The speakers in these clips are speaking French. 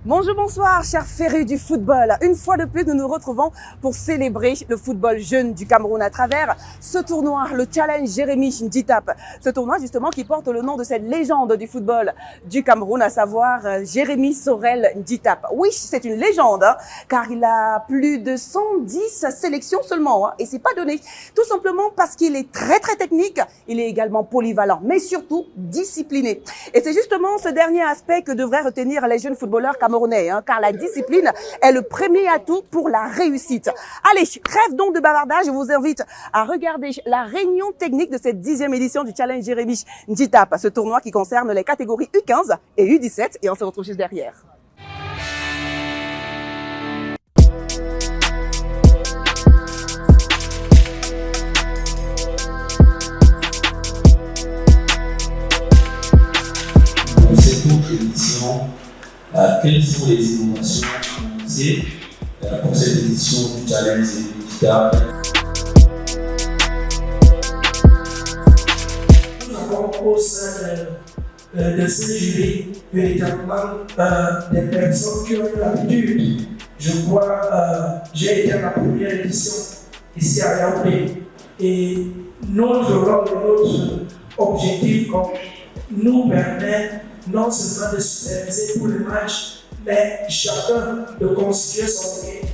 Bonjour, bonsoir, chers férus du football. Une fois de plus, nous nous retrouvons pour célébrer le football jeune du Cameroun à travers ce tournoi, le Challenge Jérémy Nditap. Ce tournoi, justement, qui porte le nom de cette légende du football du Cameroun, à savoir Jérémy Sorel Nditap. Oui, c'est une légende, hein, car il a plus de 110 sélections seulement, hein, et c'est pas donné. Tout simplement parce qu'il est très technique, il est également polyvalent, mais surtout discipliné. Et c'est justement ce dernier aspect que devraient retenir les jeunes footballeurs camerounais. Car la discipline est le premier atout pour la réussite. Allez, trêve donc de bavardage, je vous invite à regarder la réunion technique de cette 10e édition du Challenge Jérémy Nditap, ce tournoi qui concerne les catégories U15 et U17, et on se retrouve juste derrière. Pour cette autre édition, quelles sont les innovations annoncées pour cette édition du Challenge Nditap? Nous avons au sein de ce jury véritablement des personnes qui ont eu l'habitude. Je crois, j'ai été à la première édition ici à Yaoundé. Et notre rôle et notre objectif nous permet non seulement de superviser pour le match, mais chacun de constituer son game.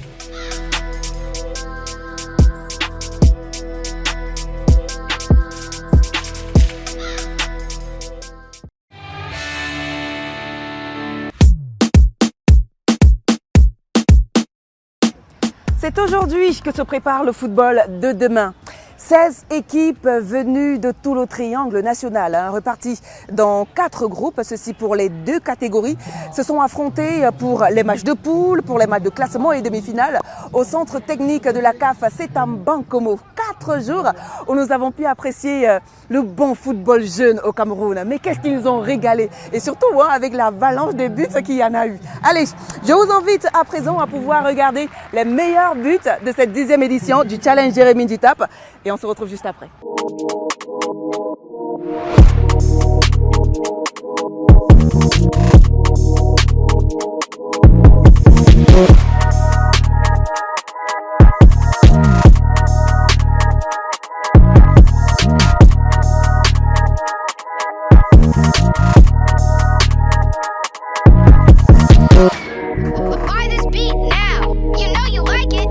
C'est aujourd'hui que se prépare le football de demain. 16 équipes venues de tout le triangle national, hein, reparties dans 4 groupes, ceci pour les 2 catégories, se sont affrontées pour les matchs de poule, pour les matchs de classement et demi-finales au centre technique de la CAF. C'est un Bankomo. 4 jours où nous avons pu apprécier le bon football jeune au Cameroun. Mais qu'est-ce qu'ils nous ont régalé, et surtout hein, avec l'avalanche des buts qu'il y en a eu. Allez, je vous invite à présent à pouvoir regarder les meilleurs buts de cette 10e édition du Challenge Jérémy Nditap, et on se retrouve juste après. Buy this beat now. You know you like it.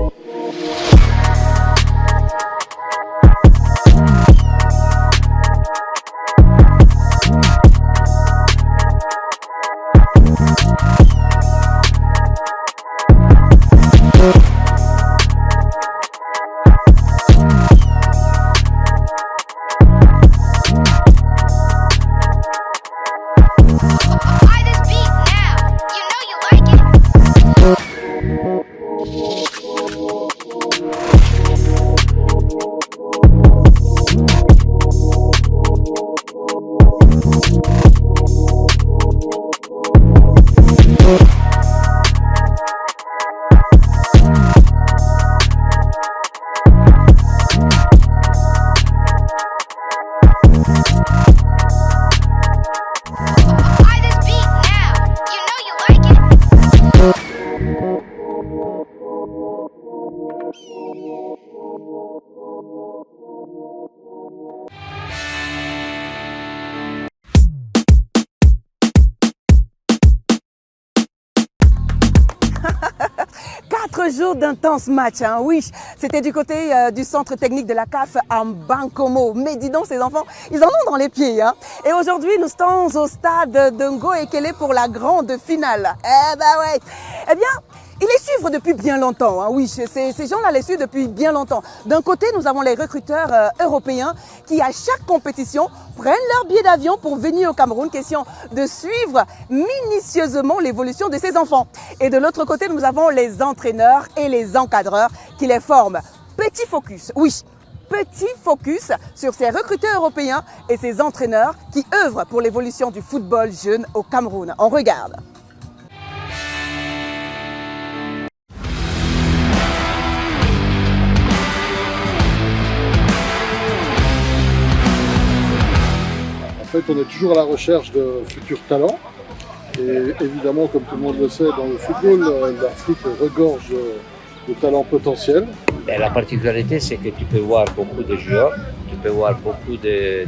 Buy this beat now. You know you like it. Buy this beat now. You know you like it. Quatre jours d'intenses matchs, hein, oui. C'était du côté du centre technique de la CAF en Bankomo. Mais dis donc, ces enfants, ils en ont dans les pieds. Hein. Et aujourd'hui, nous sommes au stade de Ngo Ekele pour la grande finale. Eh ben ouais. Eh bien, ils les suivent depuis bien longtemps. Hein. Oui, ces gens-là les suivent depuis bien longtemps. D'un côté, nous avons les recruteurs européens qui, à chaque compétition, prennent leur billet d'avion pour venir au Cameroun. Question de suivre minutieusement l'évolution de ces enfants. Et de l'autre côté, nous avons les entraîneurs et les encadreurs qui les forment. Petit focus, oui. Petit focus sur ces recruteurs européens et ces entraîneurs qui œuvrent pour l'évolution du football jeune au Cameroun. On regarde. fait, on est toujours à la recherche de futurs talents. Et évidemment, comme tout le monde le sait, dans le football, l'Afrique regorge de talents potentiels. Et la particularité, c'est que tu peux voir beaucoup de joueurs, tu peux voir beaucoup de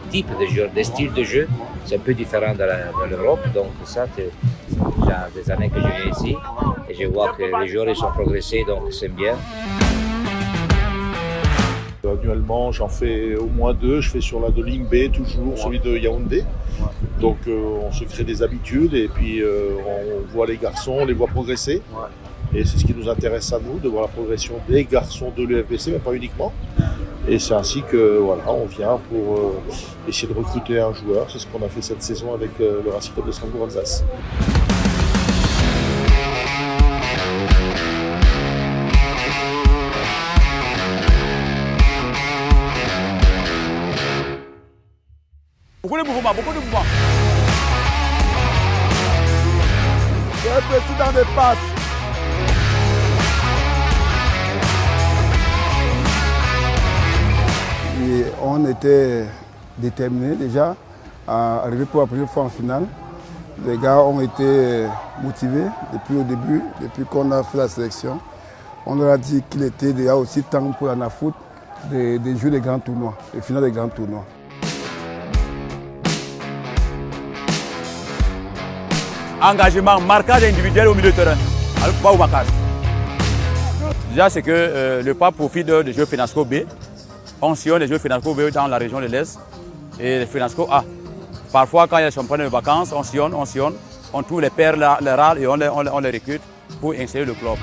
types de joueurs, des styles de jeu. C'est un peu différent de l'Europe, donc ça, c'est déjà des années que je viens ici et je vois que les joueurs ils sont progressés, donc c'est bien. Annuellement, j'en fais au moins 2. Je fais sur la de ligne B, toujours celui de Yaoundé. Donc on se crée des habitudes et puis on voit les garçons, on les voit progresser. Et c'est ce qui nous intéresse à nous, de voir la progression des garçons de l'UFBC, mais pas uniquement. Et c'est ainsi que voilà, on vient pour essayer de recruter un joueur. C'est ce qu'on a fait cette saison avec le Racing Club de Strasbourg-Alsace. Beaucoup de mouvements, beaucoup de mouvements. Le président des passes. Et on était déterminés déjà à arriver pour la première fois en finale. Les gars ont été motivés depuis le début, depuis qu'on a fait la sélection. On leur a dit qu'il était déjà aussi temps pour la NAFoot de jouer les grands tournois, les finales des grands tournois. Engagement, marquage individuel au milieu de terrain. Alors, pas au marquage. Déjà, c'est que le PAP profite des Jeux FENASCO B. On sillonne les Jeux FENASCO B dans la région de l'Est et les FENASCO A. Parfois, quand il y a les championnats de vacances, on sillonne, on trouve les pairs, les râles et on les recrute pour insérer le club.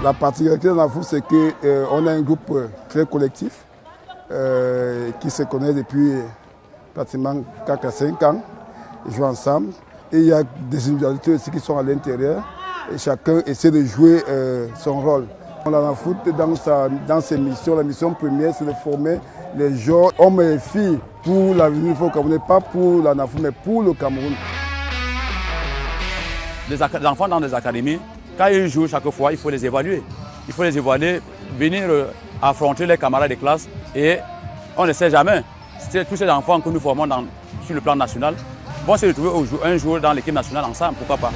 La particularité de la foot, c'est qu'on a un groupe très collectif qui se connaît depuis pratiquement 4 à 5 ans. Ils jouent ensemble. Et il y a des individualités aussi qui sont à l'intérieur. Et chacun essaie de jouer son rôle. La foot, dans ses missions, la mission première, c'est de former les joueurs, hommes et filles, pour l'avenir du Cameroun, pas pour la NAFoot, mais pour le Cameroun. Les enfants dans les académies, quand ils jouent chaque fois, il faut les évaluer. Il faut les évaluer, venir affronter les camarades de classe et on ne sait jamais. Tous ces enfants que nous formons sur le plan national vont se retrouver un jour dans l'équipe nationale ensemble, pourquoi pas.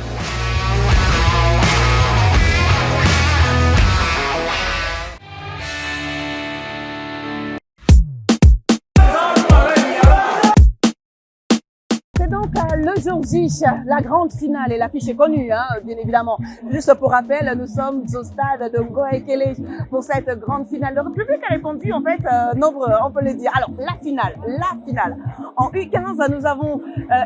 C'est donc le jour J, la grande finale et l'affiche est connue, hein, bien évidemment. Juste pour rappel, nous sommes au stade de Ngoekele pour cette grande finale. Le public a répondu en fait nombreux, on peut le dire. Alors la finale. En U15, nous avons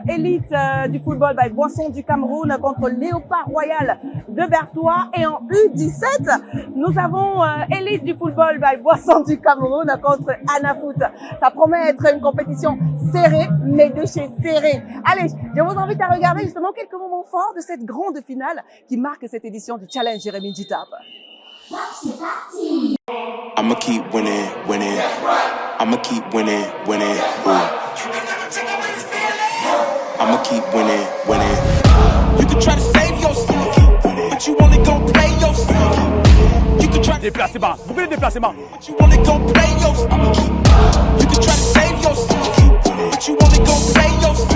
Élite du football by Boisson du Cameroun contre Léopard Royal de Berthois. Et en U17, nous avons Élite du football by Boisson du Cameroun contre Anafoot. Ça promet d'être une compétition serrée, mais de chez serré. Allez, je vous invite à regarder justement quelques moments forts de cette grande finale qui marque cette édition du Challenge Jérémy Djitap. I'ma keep winning, winning. I'ma keep winning, winning. I'ma keep winning, winning. You can try to save yourself, but you only gon' play yourself. You can try déplacement, beaucoup de déplacements. but you only gon' play yourself. You can try to save yourself, but you only gon' play yourself.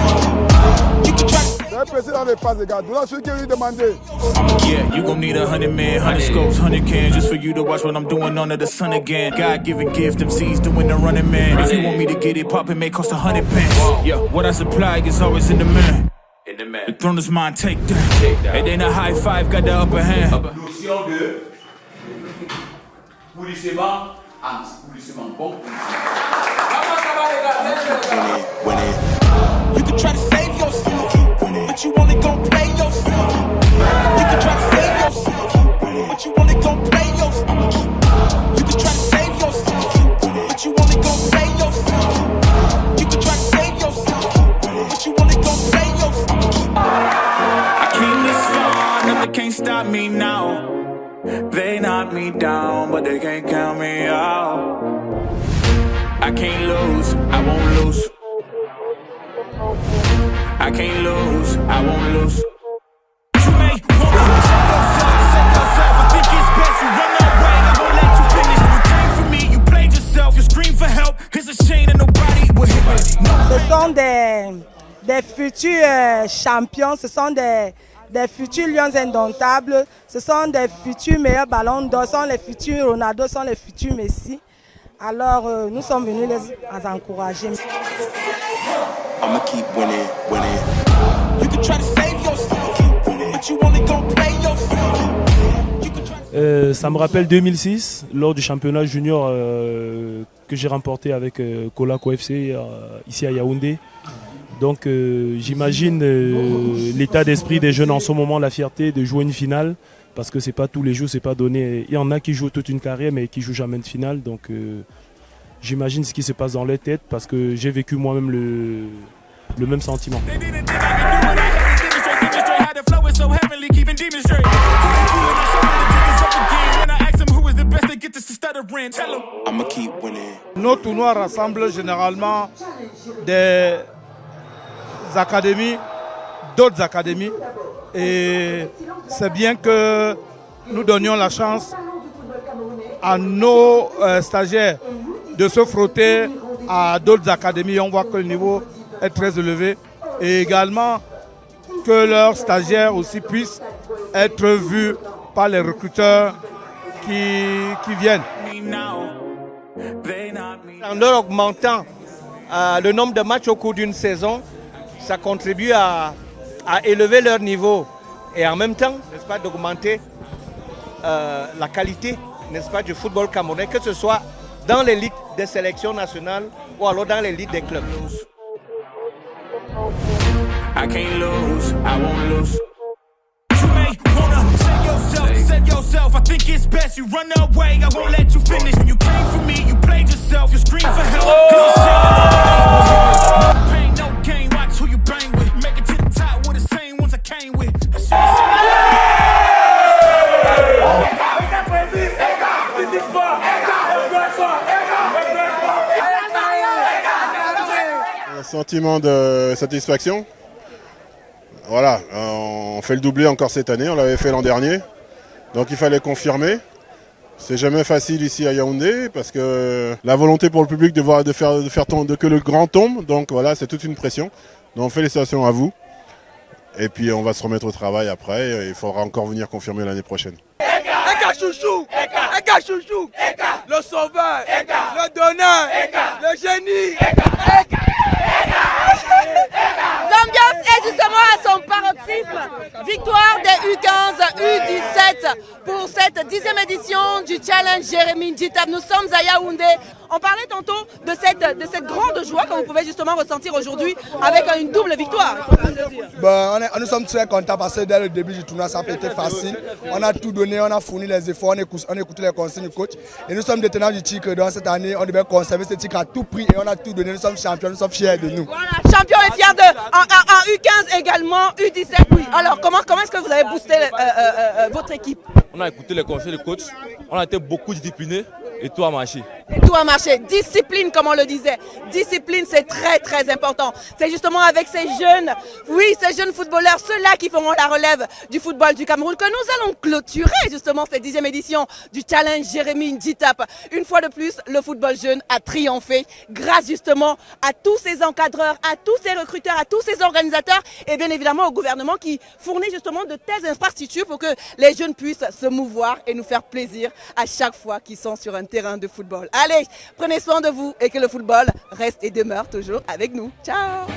You can try to Le président des passes, les gars, voilà celui qui lui demandé. Yeah, you gon' need 100 men, 100 scopes, 100 cans just for you to watch what I'm doing under the sun again. God-given gift, them C's doing the running man. If you want me to get it poppin', may cost 100 pence. Yeah, what I supply is always in the man. The throne is mine, take that. It ain't a high five, got the upper hand. Notion de poulissement, poulissement bon. winning, winning. You can try to save yourself, but you only gon' play yourself. You can try to save yourself, but you only gon' play yourself. You can try to save yourself, but you only gon' play yourself. You can try to save yourself, but you only gon' play yourself. I came this far, nothing can't stop me now. They knock me down, but they can't count me out. I can't lose, I won't lose. I can't lose, I won't lose. You may want to check yourself, I think it's best you run away, I won't let you finish. You came for me, you played yourself, you scream for help. It's a shame that nobody will hit me. C'est ça sont des futurs champions, ce sont des futurs lions indomptables, ce sont des futurs meilleurs ballons d'or, ce sont les futurs Ronaldo, ce sont les futurs Messi. Alors nous sommes venus les encourager. I'ma keep winning, winning. You can try to save yourself, but you only gon' play yourself. Ça me rappelle 2006, lors du championnat junior que j'ai remporté avec Kolako FC ici à Yaoundé. Donc j'imagine l'état d'esprit des jeunes en ce moment, la fierté de jouer une finale, parce que c'est pas tous les jours, c'est pas donné. Il y en a qui jouent toute une carrière mais qui jouent jamais de finale. Donc j'imagine ce qui se passe dans leur tête, parce que j'ai vécu moi-même le même sentiment. Nos tournois rassemblent généralement des académies, d'autres académies, et c'est bien que nous donnions la chance à nos stagiaires de se frotter à d'autres académies. On voit que le niveau est très élevé, et également que leurs stagiaires aussi puissent être vus par les recruteurs qui viennent. En leur augmentant le nombre de matchs au cours d'une saison, ça contribue à élever leur niveau et en même temps, n'est-ce pas, d'augmenter la qualité, n'est-ce pas, du football camerounais, que ce soit dans les ligues des sélections nationales ou alors dans les ligues des clubs. I can't lose, I won't lose. You may wanna save yourself. I think it's best you run away. I won't let you finish. When you came for me, you played yourself. You scream for help. Pain, no gain. Watch who you bang with. Make it to the top with the same ones I came with. Un sentiment de satisfaction. Voilà, on fait le doublé encore cette année, on l'avait fait l'an dernier, donc il fallait confirmer. C'est jamais facile ici à Yaoundé parce que la volonté pour le public de que le grand tombe, donc voilà, c'est toute une pression. Donc félicitations à vous. Et puis on va se remettre au travail après, il faudra encore venir confirmer l'année prochaine. Eka chouchou, Eka chouchou, le sauveur, le donneur, le génie. L'ambiance est justement à son paroxysme. Victoire des U15, U17 pour cette 10e édition du Challenge Jérémy Ndjitap. Nous sommes à Yaoundé. On parlait tantôt de cette grande joie que vous pouvez justement ressentir aujourd'hui avec une double victoire. Nous sommes très contents parce que dès le début du tournoi, ça n'a pas été facile. On a tout donné, on a fourni les efforts, on a écouté les consignes du coach. Et nous sommes détenants du titre. Dans cette année, on devait conserver ce titre à tout prix et on a tout donné. Nous sommes champions, nous sommes fiers de nous. Voilà, champion et fier de en U15 également, U17. Oui. Alors comment est-ce que vous avez boosté votre équipe? On a écouté les conseils du coach, on a été beaucoup disciplinés et tout a marché. Et tout a marché. Discipline, comme on le disait. Discipline, c'est très très important. C'est justement avec ces jeunes footballeurs, ceux-là qui feront la relève du football du Cameroun, que nous allons clôturer justement cette 10e édition du Challenge Jérémy Ndjitap. Une fois de plus, le football jeune a triomphé grâce justement à tous ces encadreurs, à tous ces recruteurs, à tous ces organisateurs et bien évidemment au gouvernement qui fournit justement de telles infrastructures pour que les jeunes puissent se mouvoir et nous faire plaisir à chaque fois qu'ils sont sur un terrain de football. Allez, prenez soin de vous et que le football reste et demeure toujours avec nous. Ciao!